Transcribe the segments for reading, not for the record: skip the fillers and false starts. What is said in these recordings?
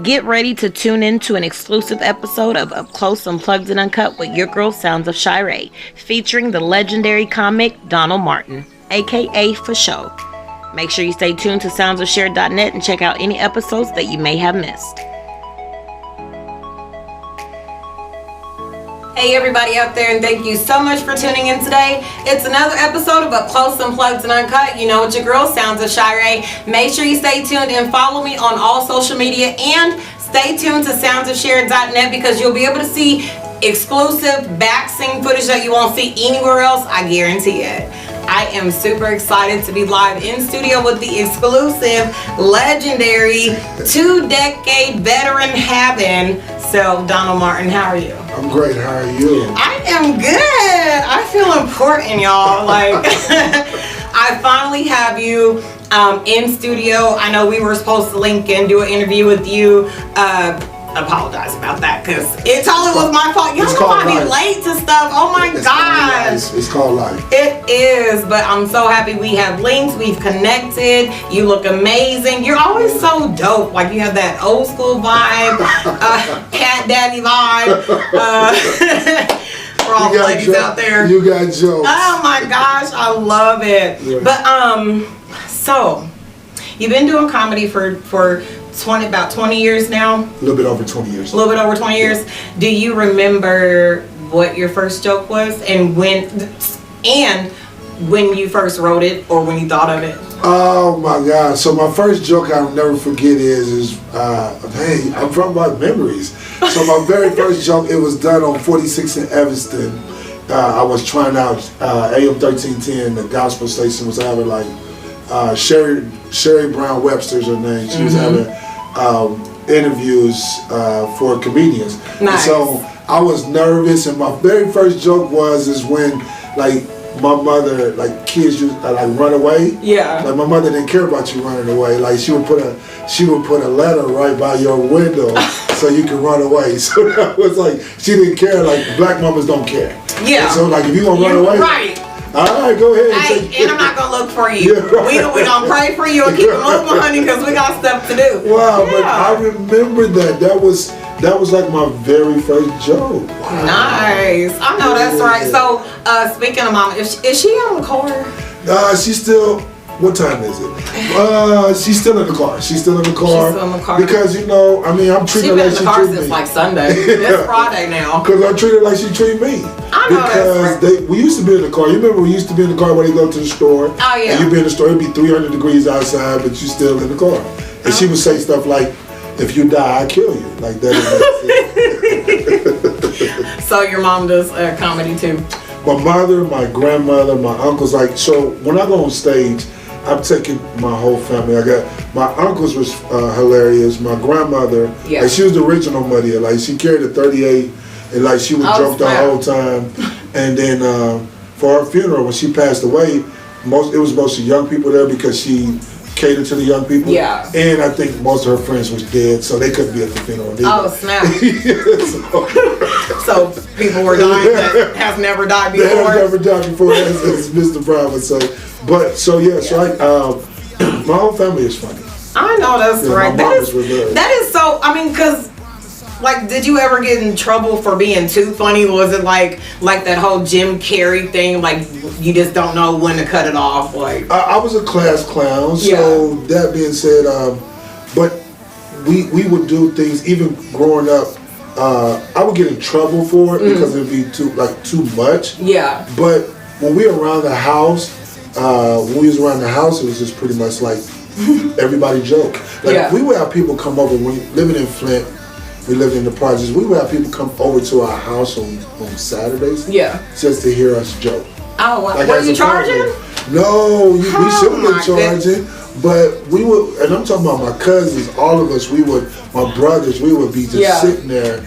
Get ready to tune in to an exclusive episode of Up Close, Unplugged, and Uncut with your girl Sounds of Shar'e, featuring the legendary comic Donald Martin, aka For Show. Make sure you stay tuned to soundsofshare.net and check out any episodes that you may have missed. Hey everybody out there, and thank you so much for tuning in today. It's another episode of Up Close, Unplugged, and Uncut. You know what your girl Sounds of Shar'e. Make sure you stay tuned and follow me on all social media, and stay tuned to soundsofshare.net because you'll be able to see exclusive back scene footage that you won't see anywhere else. I guarantee it. I am super excited to be live in studio with the exclusive, legendary, 2-decade veteran having self, Donald Martin. How are you? I'm great. How are you? I am good. I feel important, y'all. Like, I finally have you in studio. I know we were supposed to link and do an interview with you. Apologize about that because it totally was my fault. Y'all know I be late to stuff. Oh my gosh. It's called life. It is, but I'm so happy we have linked. We've connected. You look amazing. You're always so dope. Like you have that old school vibe, cat daddy vibe. For all the ladies out there. You got jokes. Oh my gosh, I love it. Yeah. But so you've been doing comedy for about 20 years now? A little bit over 20 years. A little bit over 20 years. Do you remember what your first joke was and when you first wrote it or when you thought of it? Oh my God. So my first joke I'll never forget is hey, I'm from my memories. So my very first joke, it was done on 46 in Evanston. I was trying out AM 1310, the gospel station was having like Sherry Brown Webster's her name. She was having interviews for comedians. Nice. And so I was nervous, and my very first joke is when like my mother, like kids used to like run away. Yeah. Like my mother didn't care about you running away. Like she would put a letter right by your window so you could run away. So that was like she didn't care. Like black mamas don't care. Yeah. And so like if you gonna run away, right. All right, go ahead. And I'm not gonna look for you. Yeah, right. We gonna pray for you and keep it moving, honey, because we got stuff to do. Wow, yeah. But I remember that. That was like my very first joke. Wow. Nice. I know that's right. So speaking of mama, is she on the car? She's still. What time is it? She's still in the car. She's still in the car. She's still in the car. Because I'm treating her like she treats me. She's been in the car since like Sunday. It's Friday now. Because I treat her like she treat me. I know because that's right. We used to be in the car. You remember we used to be in the car when they go to the store? Oh yeah. And you be in the store, it'd be 300 degrees outside, but you still in the car. And she would say stuff like, "If you die, I kill you." Like that. So your mom does comedy too? My mother, my grandmother, my uncles. Like so, when I go on stage, I'm taking my whole family. I got my uncles was hilarious. My grandmother, like she was the original Muddy. Like she carried a 38, and like she would joke the whole time. And then for her funeral, when she passed away, it was mostly young people there because she catered to the young people. Yeah. And I think most of her friends was dead, so they couldn't be at the funeral either. Oh snap! So people were dying that has never died before. That has never died before. As Mr. Brown would say. So my whole family is funny. I know that's right. My mom is with that is so. I mean, because like, did you ever get in trouble for being too funny? Was it like that whole Jim Carrey thing? Like you just don't know when to cut it off. Like I was a class clown. So that being said, but we would do things even growing up. I would get in trouble for it because it'd be too much. Yeah. But when we were around the house. When we was around the house, it was just pretty much like everybody joke. Like we would have people come over. When living in Flint, we lived in the projects. We would have people come over to our house on Saturdays. Yeah. Just to hear us joke. Oh, wow. Like, were you charging? No, we should have been charging. But we would, and I'm talking about my cousins, all of us. My brothers, we would be just sitting there,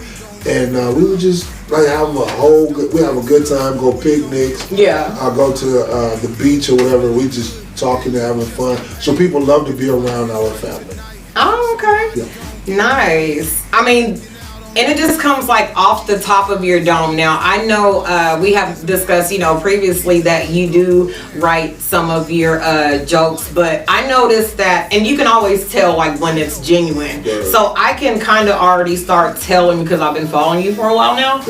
and we would just. Like we have a good time, go picnics. Yeah. I'll go to the beach or whatever. We just talking and having fun. So people love to be around our family. Oh, okay. Yeah. Nice. I mean, And it just comes like off the top of your dome. Now, I know we have discussed, previously that you do write some of your jokes, but I noticed that, and you can always tell like when it's genuine. Yeah. So I can kind of already start telling, because I've been following you for a while now,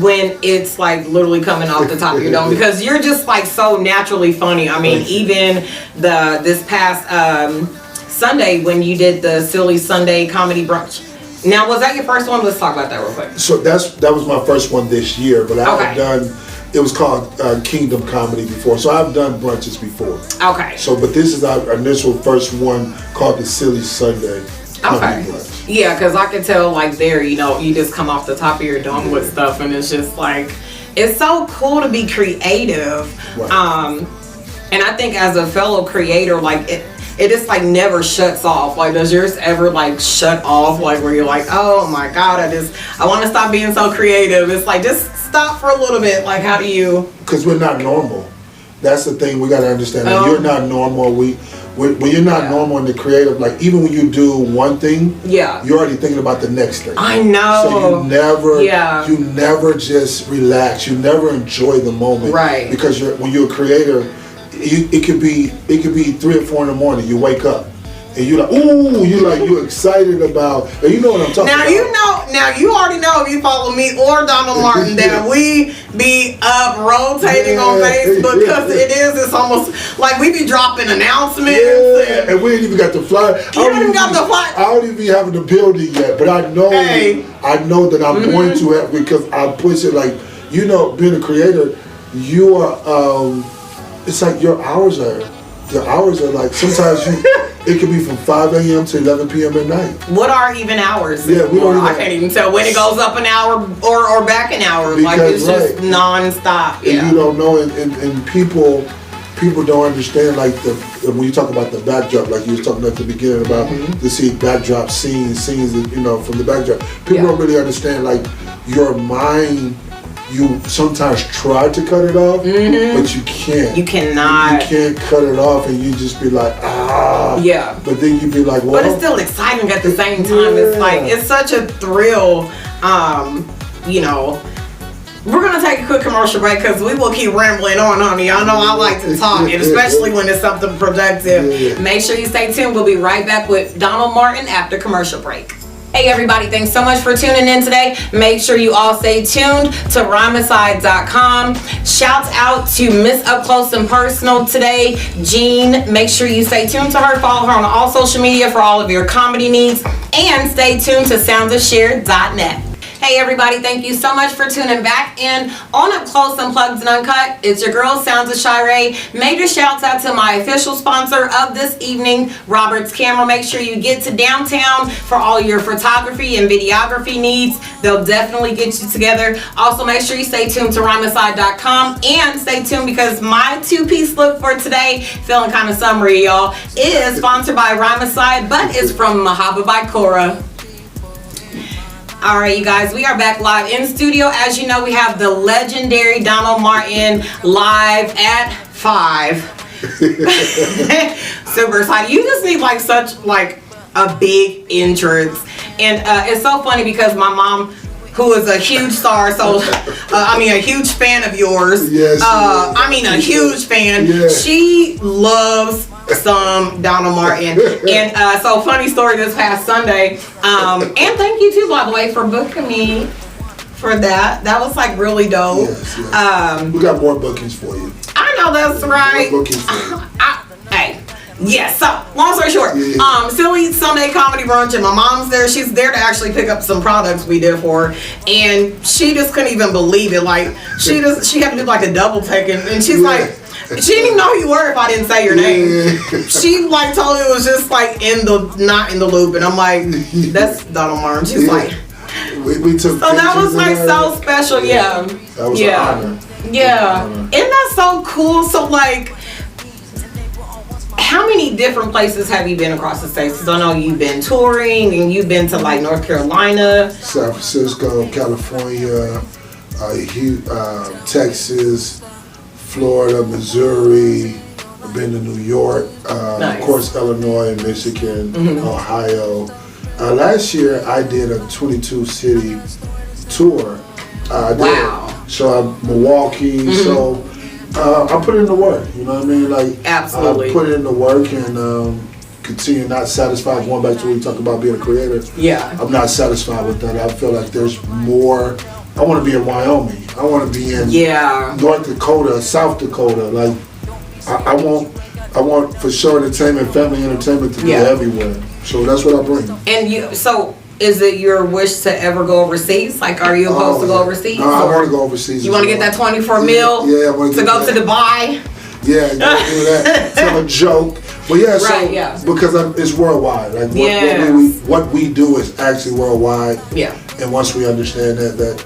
when it's like literally coming off the top of your dome, because you're just like so naturally funny. I mean, even this past Sunday when you did the Silly Sunday comedy brunch. Now, was that your first one? Let's talk about that real quick. So that was my first one this year, but I've done, it was called Kingdom Comedy before. So I've done brunches before. Okay. So, but this is our initial first one called the Silly Sunday Comedy Brunch. Yeah, because I could tell like there, you just come off the top of your dome with stuff, and it's just like, it's so cool to be creative. Right. And I think as a fellow creator, like it just like never shuts off. Like, does yours ever like shut off? Like where you're like, oh my God, I want to stop being so creative. It's like, just stop for a little bit. Like, how do you? Because we're not normal. That's the thing we got to understand. You're not normal. When you're not normal in the creative, like even when you do one thing, you're already thinking about the next thing. I know. So you never just relax. You never enjoy the moment. Right. Because when you're a creator, it could be 3 or 4 in the morning. You wake up and you're like, ooh, you're excited about, and you know what I'm talking about. Now you already know, if you follow me or Donald Martin, that we be up rotating on Facebook, because it's almost like we be dropping announcements. And we ain't even got the flyer. I don't even be having to build it yet, but I know that I'm going to have, because I push it like, being a creator, you are, it's like your hours are like, sometimes it could be from 5 a.m. to 11 p.m. at night. What are even hours? Yeah, I can't even tell when it goes up an hour or back an hour. Because, like, it's just non-stop. And you don't know, and people don't understand, like, when you talk about the backdrop, like you was talking at the beginning about the backdrop scenes, from the backdrop. People don't really understand, like, your mind. You sometimes try to cut it off, but you can't. You cannot. You can't cut it off, and you just be like, Yeah. But then you be like, well. But it's still exciting at the same time. It's like, it's such a thrill, We're going to take a quick commercial break, because we will keep rambling on, honey. Y'all know I like to talk, and especially when it's something productive. Make sure you stay tuned. We'll be right back with Donald Martin after commercial break. Hey everybody, thanks so much for tuning in today. Make sure you all stay tuned to rhymeside.com. Shouts out to Miss Up Close and Personal today, Jean. Make sure you stay tuned to her. Follow her on all social media for all of your comedy needs. And stay tuned to soundsofshare.net. Hey everybody, thank you so much for tuning back in on Up Close, Unplugged, and Uncut. It's your girl, Sounds of Shar'e. Major shouts out to my official sponsor of this evening, Robert's Camera. Make sure you get to downtown for all your photography and videography needs. They'll definitely get you together. Also, make sure you stay tuned to rhymeside.com, and stay tuned, because my two-piece look for today, feeling kind of summery, y'all, is sponsored by Rhymeside, but it's from Mahaba by Cora. All right, you guys, we are back live in studio. As you know, we have the legendary Donald Martin live at 5. Super excited. You just need like such like a big entrance. And it's so funny, because my mom, who is a huge star, a huge fan of yours. Yes. A huge fan. Yeah. She loves some Donald Martin. And so funny story this past Sunday. And thank you too, by the way, for booking me for that. That was like really dope. Yes. We got more bookings for you. I know that's right. More bookings for you. Yes, so long story short, Silly Sunday comedy brunch, and my mom's there. She's there to actually pick up some products we did for her, and she just couldn't even believe it. Like she had to do like a double take, and she's like, she didn't even know who you were if I didn't say your name. She like totally was just like not in the loop, and I'm like, that's Donald Martin. She's like, we took. So that was like so special, yeah. That was an honor. Yeah, isn't that so cool? So like, how many different places have you been across the states? Because I know you've been touring, and you've been to like North Carolina, San Francisco, California, Texas, Florida, Missouri. I've been to New York, nice. Of course, Illinois, Michigan, Ohio. Last year I did a 22 city tour. So Milwaukee. So I put in the work. You know what I mean? Like absolutely. I put in the work and continue not satisfied. Going back to what we talked about being a creator. Yeah. I'm not satisfied with that. I feel like there's more. I want to be in Wyoming. I want to be in North Dakota, South Dakota. Like I want for sure entertainment, family entertainment to be everywhere. So that's what I bring. And so is it your wish to ever go overseas? Like, are you opposed to go overseas? No, I want to go overseas. You want to get that 24 mil? Yeah, I want to go to Dubai. Yeah, you gotta do that. Tell a joke. But because it's worldwide. Like what we do is actually worldwide. Yeah. And once we understand that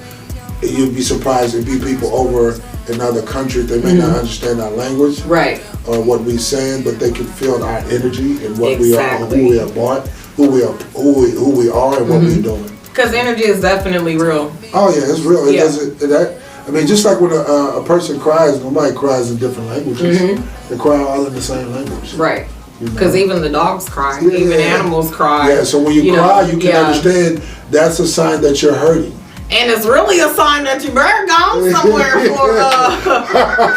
you'd be surprised if be people over in other countries, they may not understand our language. Right. Or what we're saying, but they can feel our energy and what we are, who we are bought, who we are, and what we're doing. Because energy is definitely real. Oh yeah, it's real. It doesn't. I mean, just like when a person cries, nobody cries in different languages. They cry all in the same language. Right. Because even the dogs cry. Even animals cry. Yeah. So when you cry, you can understand that's a sign that you're hurting. And it's really a sign that you better go somewhere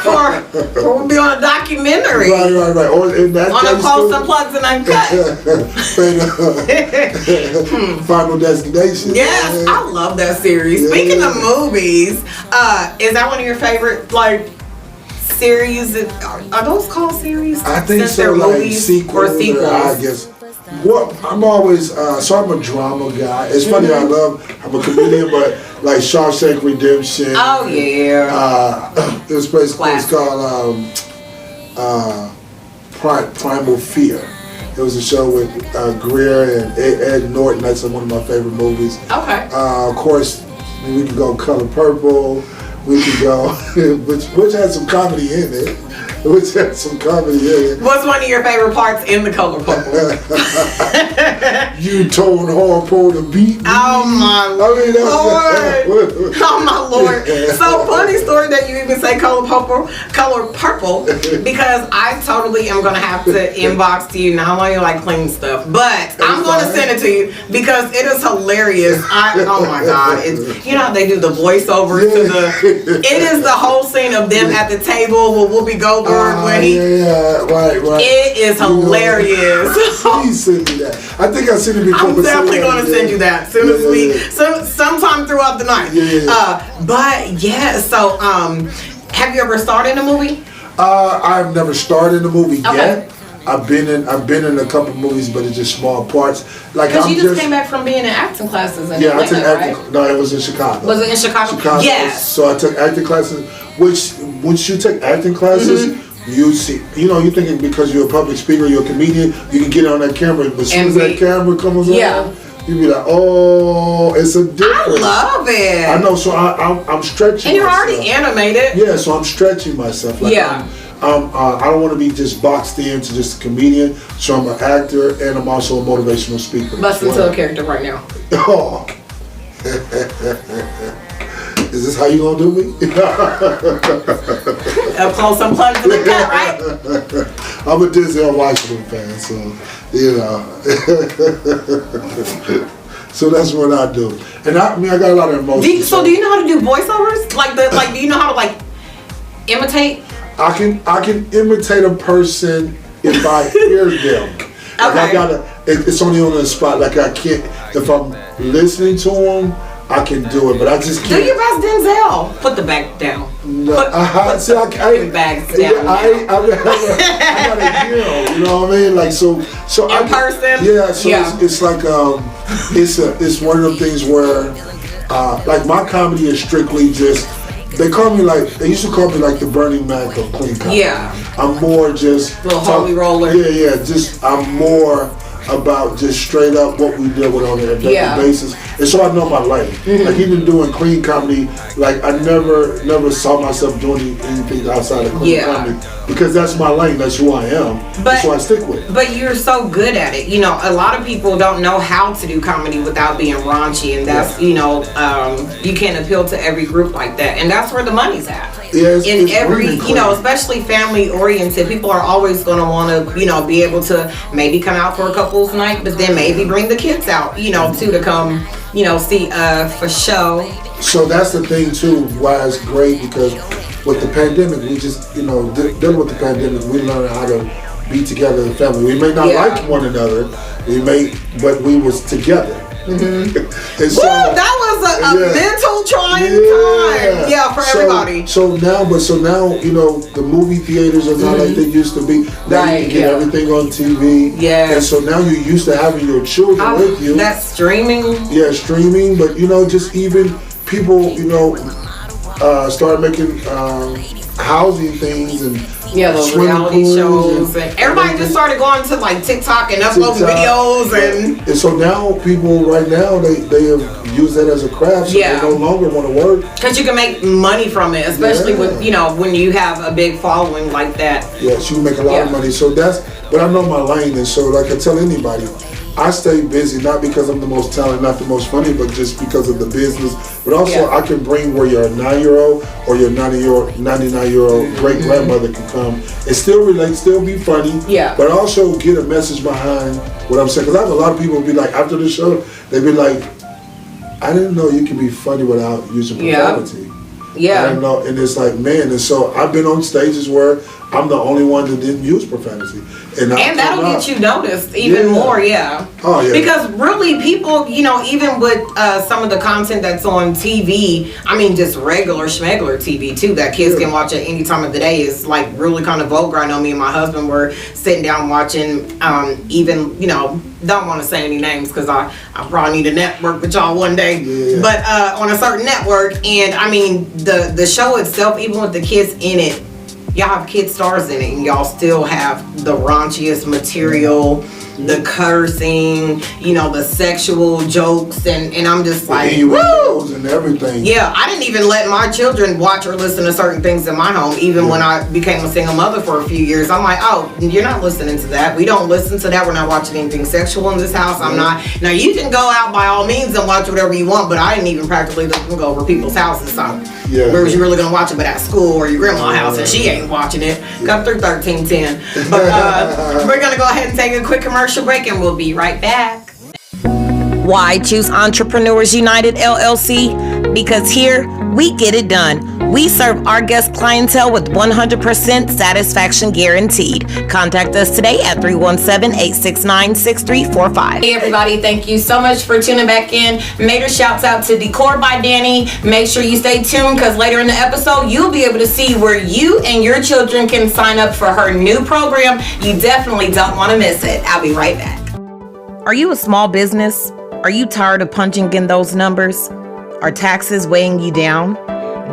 for be on a documentary. Right. Or in that on a Close, Unplugged, and Uncut. Final Destination. Yes, I love that series. Speaking of movies, is that one of your favorite series? Are those called series? I think so. Like sequels. I guess. I'm always so I'm a drama guy. It's funny. I'm a comedian, but like Shawshank Redemption. Oh yeah. This place it's called Primal Fear. It was a show with Greer and Ed Norton. That's one of my favorite movies. Okay. Of course, we could go Color Purple. We could go, which had some comedy in it. What's one of your favorite parts in The Color Purple? You told Harpo to beat me. Oh my Lord. Oh my Lord. So funny story that you even say Color Purple, because I totally am going to have to inbox to you. Now I like clean stuff, but I'm going to send it to you because it is hilarious. Oh my God. You know how they do the voiceover to the, it is the whole scene of them at the table with Whoopi Goldberg. Right. It is hilarious. Please send me that. I think I sent it before. I'm definitely going to send you that soon as sometime throughout the night. So have you ever starred in a movie? I've never starred in a movie yet. I've been in a couple movies, but it's just small parts. Like because you just came back from being in acting classes. I took acting. Right? No, it was in Chicago. Was it in Chicago? Yes. So I took acting classes. Which once you take acting classes, you see, you thinking because you're a public speaker, you're a comedian, you can get on that camera. But as soon as that camera comes on, you be like, oh, it's a difference. I love it. I know. So I'm stretching. And you're myself. already animated. Yeah. So I'm stretching myself. Like I don't want to be just boxed into just a comedian. So I'm an actor and I'm also a motivational speaker. Bust into a character right now. Oh. Is this how you gonna do me? Up Close, Unplugged, and Uncut, right? I'm a Denzel Washington fan, so so that's what I do. And I got a lot of emotions. Do you know how to do voiceovers? Do you know how to imitate? I can imitate a person if I hear them. It's only on the spot. Like I can't if I'm listening to them. I can do it, but I just can't. Do your best, Denzel. Put the bag down. No, put the bags down. Yeah, I gotta hear them. You know what I mean? Like so. In person. Yeah. So it's like it's one of them things where like my comedy is strictly just. They used to call me like the Bernie Mac of clean comedy. Yeah. I'm more just little holy roller. Yeah. Just I'm more about just straight up what we deal with on a daily basis. And so I know my lane. Like even doing clean comedy, like I never saw myself doing anything outside of clean comedy because that's my lane, that's who I am. So I stick with it. But you're so good at it. A lot of people don't know how to do comedy without being raunchy, and that's you can't appeal to every group like that. And that's where the money's at. in every, you know, especially family oriented, people are always going to want to, you know, be able to maybe come out for a couple's night, but then maybe bring the kids out, you know, too, to come, you know, see for show. So that's the thing too, why it's great, because with the pandemic, we just, you know, dealing with the pandemic, we learned how to be together as a family. We may not like one another, but we was together. Mm-hmm. And so, that was a mental trying time. For everybody. So now, you know, the movie theaters are not like they used to be. Now you can get everything on TV. Yeah. And so now you're used to having your children with you. That's streaming. Yeah, streaming. But, you know, just even people, you know, start making housing things and those reality shows, and everybody just started going to like TikTok and uploading videos, and so now people right now they have used that as a craft, so they no longer want to work because you can make money from it, especially with, you know, when you have a big following like that. Yes, you make a lot of money. So but I know my lane, and so like I tell anybody, I stay busy, not because I'm the most talented, not the most funny, but just because of the business. But also, I can bring where your 9-year-old or your 99-year-old great grandmother can come and still relate, still be funny, but also get a message behind what I'm saying. Because I have a lot of people be like, after the show, they be like, I didn't know you can be funny without using profanity. I don't know, and it's like, man, and so I've been on stages where I'm the only one that didn't use profanity. And that'll get you noticed even more, Oh, yeah. Because really people, you know, even with some of the content that's on TV, I mean, just regular schmegler TV too, that kids can watch at any time of the day, is like really kind of vulgar. I know me and my husband were sitting down watching, even, you know, don't want to say any names because I probably need a network with y'all one day, but on a certain network, and I mean, the show itself, even with the kids in it, y'all have kid stars in it, and y'all still have the raunchiest material, the cursing, you know, the sexual jokes, and I'm just like, woo! And everything. Yeah, I didn't even let my children watch or listen to certain things in my home, even when I became a single mother for a few years. I'm like, oh, you're not listening to that. We don't listen to that. We're not watching anything sexual in this house. I'm not. Now, you can go out by all means and watch whatever you want, but I didn't even practically let them go over people's houses. So where was you really going to watch it? But at school or your grandma's house, and she ain't watching it. Come through 1310. But we're going to go ahead and take a quick commercial break, and we'll be right back. Why choose Entrepreneurs United LLC? Because here we get it done. We serve our guest clientele with 100% satisfaction guaranteed. Contact us today at 317-869-6345. Hey everybody, thank you so much for tuning back in. Major shouts out to Decor by Danny. Make sure you stay tuned because later in the episode you'll be able to see where you and your children can sign up for her new program. You definitely don't want to miss it. I'll be right back. Are you a small business? Are you tired of punching in those numbers? Are taxes weighing you down?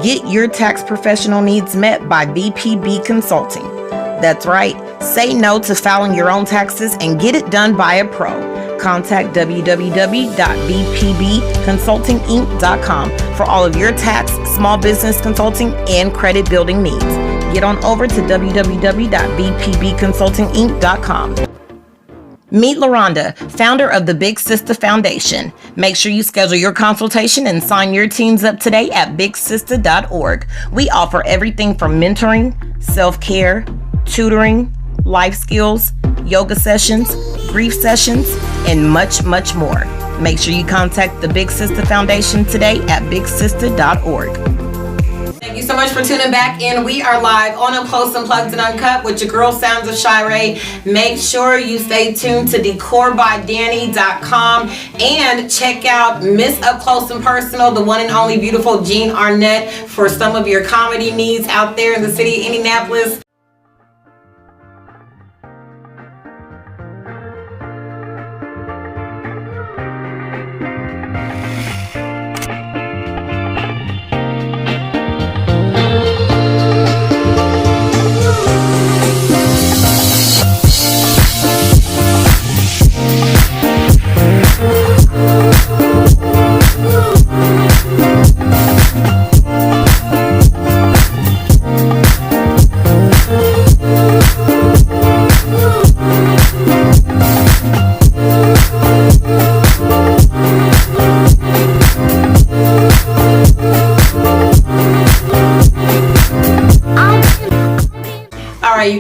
Get your tax professional needs met by BPB Consulting. That's right. Say no to filing your own taxes and get it done by a pro. Contact www.bpbconsultinginc.com for all of your tax, small business consulting, and credit building needs. Get on over to www.bpbconsultinginc.com. Meet LaRonda, founder of the Big Sister Foundation. Make sure you schedule your consultation and sign your teams up today at bigsister.org. We offer everything from mentoring, self-care, tutoring, life skills, yoga sessions, grief sessions, and much, much more. Make sure you contact the Big Sister Foundation today at bigsister.org. Thank you so much for tuning back in. We are live on Unplugged, and Uncut with your girl Sounds of Shar'e. Make sure you stay tuned to decorbydanny.com and check out Miss Up Close and Personal, the one and only beautiful Jean Arnett, for some of your comedy needs out there in the city of Indianapolis.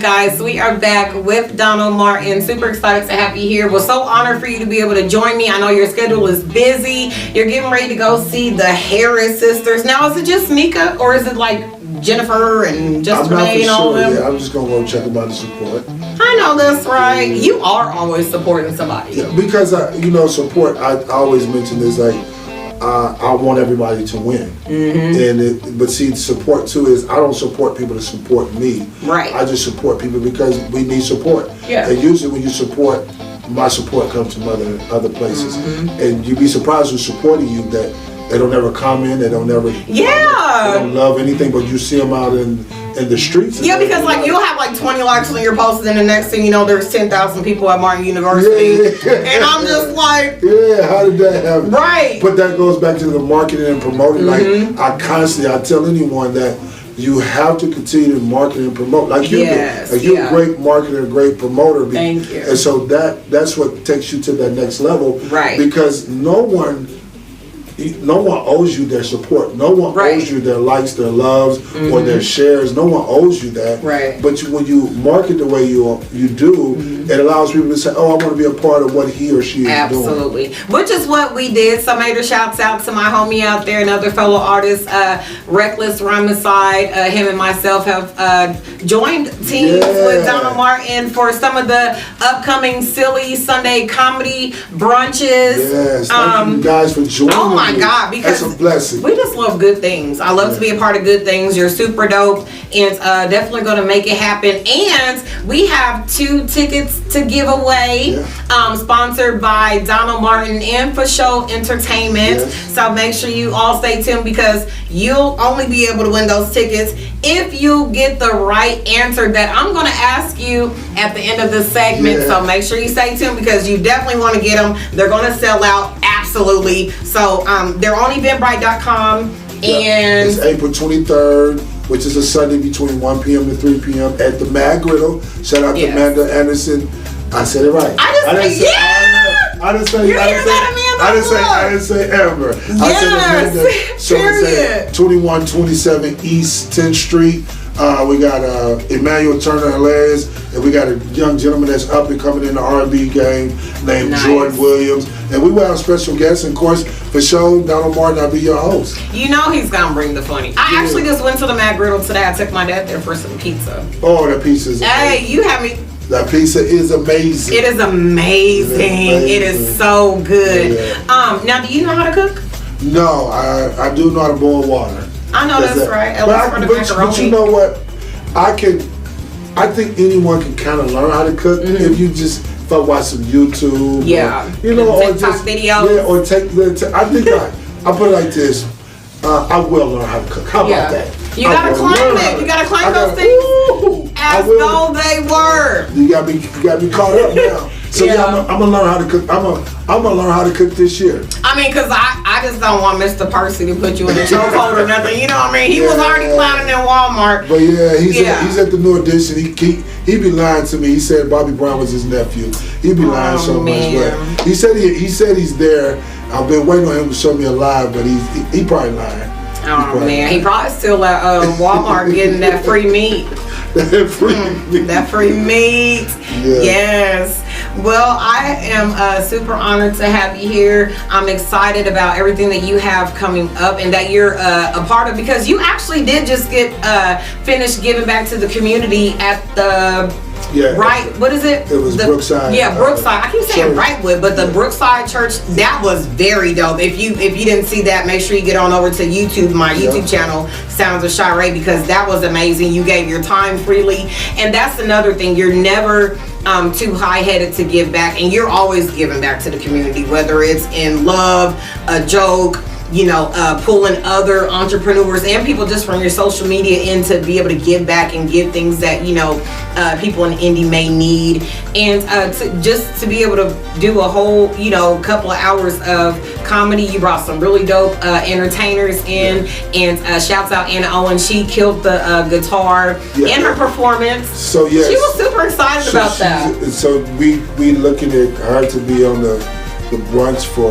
guys, we are back with Donald Martin. Super excited to have you here. We're so honored for you to be able to join me. I know your schedule is busy. You're getting ready to go see the Harris sisters. Now, is it just Mika or is it like Jennifer and just Renee and all of them? Yeah, I'm just gonna go check them out to support. I know that's right. You are always supporting somebody. Yeah, because support. I always mention this I want everybody to win, but see, support too is I don't support people to support me. Right. I just support people because we need support. Yeah. And usually when you support, my support comes from other places, and you'd be surprised who's supporting you that. They don't ever comment. They don't ever. Yeah. They don't love anything, but you see them out in the streets. Yeah, because like you'll have like 20 likes on your posts, and the next thing you know, there's 10,000 people at Martin University, and I'm just like, yeah, how did that happen? Right. But that goes back to the marketing and promoting. Like I tell anyone that you have to continue to market and promote, like you do. Like you're a great marketer, a great promoter. Thank you. And so that's what takes you to that next level. Right. Because no one owes you their support. No one owes you their likes, their loves, or their shares. No one owes you that. Right. But when you market the way you do, it allows people to say, "Oh, I want to be a part of what he or she is doing." Absolutely. Which is what we did. So major shouts out to my homie out there, another fellow artist, Reckless Ramacide. Him and myself have joined teams with Donald Martin for some of the upcoming Silly Sunday comedy brunches. Yes. Thank you guys for joining. Oh my God, because that's a blessing. We just love good things. I love to be a part of good things. You're super dope, and definitely going to make it happen. And we have 2 tickets to give away, sponsored by Donald Martin and For Show Entertainment. So make sure you all stay tuned because you'll only be able to win those tickets if you get the right answer that I'm going to ask you at the end of this segment. So make sure you stay tuned because you definitely want to get them. They're going to sell out. Absolutely. So they're on eventbrite.com and it's April 23rd, which is a Sunday between 1 p.m. to 3 p.m. at the Mad Griddle. Shout out to Amanda Anderson. I said it right. I didn't say Amber. I said Amanda. So it's at 2127 East 10th Street. We got Emmanuel Turner Hilarious, and we got a young gentleman that's up and coming in the R&B game named Jordan Williams. And we will have special guests, and of course, For Show, Donald Martin, I'll be your host. You know he's gonna bring the funny. I actually just went to the Mad Griddle today. I took my dad there for some pizza. Oh, that pizza is amazing. Hey, you have me. That pizza is amazing. It is amazing. It is so good. Now, do you know how to cook? No, I do know how to boil water. I know that's right. But you know what? I think anyone can kind of learn how to cook if you just watch some YouTube. Yeah. Or TikTok videos. Yeah, or take the. I think I put it like this. I will learn how to cook. How about that? You gotta claim it. You gotta claim those things as though they were. You got me caught up now. So I'm gonna learn how to cook. I'm gonna learn how to cook this year. I mean, cause I just don't want Mr. Percy to put you in a chokehold or nothing. You know what I mean? He was already clowning in Walmart. But he's at the New Edition. He be lying to me. He said Bobby Brown was his nephew. He be lying so much. But he said he's there. I've been waiting on him to show me a live, but he probably lying. Oh man, he probably still at Walmart getting that free meat. That free meat. Yes. Well, I am super honored to have you here. I'm excited about everything that you have coming up and that you're a part of, because you actually did just get finished giving back to the community at the what is it? It was Brookside. Yeah, Brookside. I keep saying Brightwood, but the Brookside Church, that was very dope. If you didn't see that, make sure you get on over to YouTube, my YouTube channel, Sounds of Shar'e, because that was amazing. You gave your time freely, and that's another thing. You're never too high-headed to give back, and you're always giving back to the community, whether it's in love, a joke, pulling other entrepreneurs and people just from your social media in to be able to give back and give things that people in indie may need, and to be able to do a whole couple of hours of comedy. You brought some really dope entertainers in, and shouts out Anna Owen. She killed the guitar in her performance. So yes, she was super excited about that. So we looking at her to be on the brunch for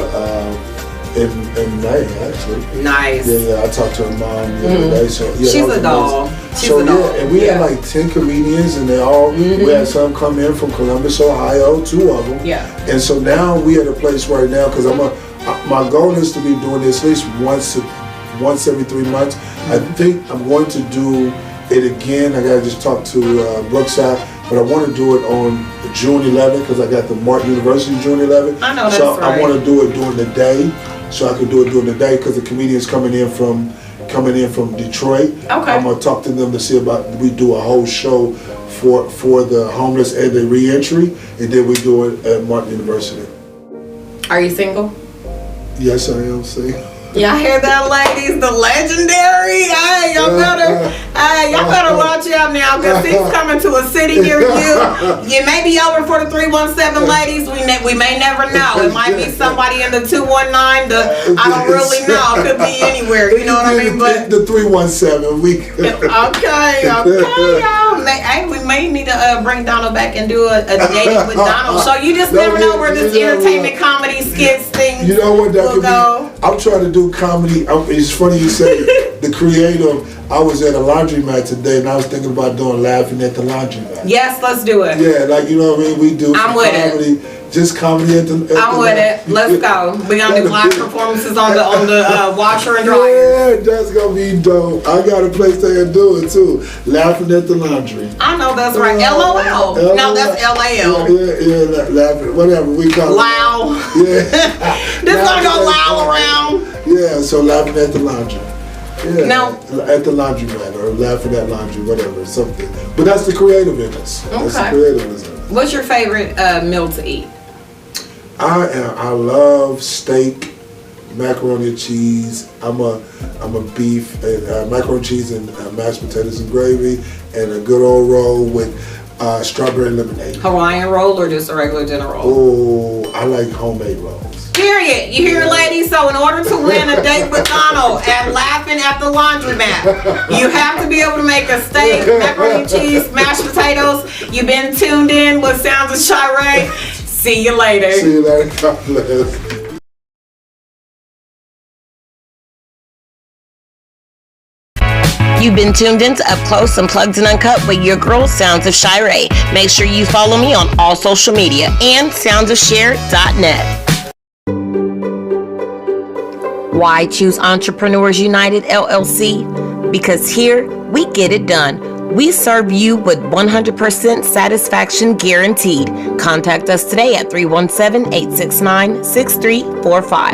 in May, actually. Nice. Yeah, I talked to her mom the other day. So, yeah, She's a doll. She's so, a doll. yeah, and we had like 10 comedians, and they all, we had some come in from Columbus, Ohio, 2 of them. Yeah. And so now we at a place right now, because my goal is to be doing this at least once every 3 months. I think I'm going to do it again. I got to just talk to Brookside, but I want to do it on June 11th because I got the Martin University June 11th. I know that's so right. I want to do it during the day, so I can do it during the day because the comedians coming in from Detroit. Okay. I'm gonna talk to them to see about we do a whole show for the homeless and the reentry, and then we do it at Martin University. Are you single? Yes, I am single. Y'all hear that, ladies? The legendary. Hey, y'all better watch out now, because he's coming to a city near you. You may be over for the 317, ladies. We may never know. It might be somebody in the 219. I don't really know. It could be anywhere. You know what I mean? But the 317. Okay, y'all. Hey, we may need to bring Donald back and do a dating with Donald. So you just never know where this entertainment comedy skits thing You know what? That will go. I'm trying to do comedy. It's funny you say the creative. I was at a laundromat today, and I was thinking about doing laughing at the laundromat. Yes, let's do it. Yeah, like you know what I mean. We do I'm with comedy, just comedy at the. I'm with it. Let's go. We're gonna do live performances on the washer and dryer. Yeah, that's gonna be dope. I got a place there to do it too. Laughing at the laundry. I know that's right. LOL. No, that's LAL. Yeah, laughing. Whatever we call it. Loud. Yeah. This gonna go loud around. Yeah, so laughing at the laundry. Yeah, No. at the laundromat or laughing at laundry, whatever, something. But that's the creative in us. That's the creative in us. What's your favorite meal to eat? I love steak, macaroni and cheese. I'm a beef and macaroni and cheese and mashed potatoes and gravy, and a good old roll with strawberry lemonade. Hawaiian roll or just a regular dinner roll? Oh, I like homemade rolls. Period. You hear, ladies? So in order to win a date with Donald and laughing at the laundromat, you have to be able to make a steak, macaroni and cheese, mashed potatoes. You've been tuned in with Sounds of Shar'e. See you later. See you later. God bless. You've been tuned in to Up Close, Unplugged, and Uncut with your girl, Sounds of Shar'e. Make sure you follow me on all social media and soundsofshare.net. Why choose Entrepreneurs United LLC? Because here we get it done. We serve you with 100% satisfaction guaranteed. Contact us today at 317-869-6345.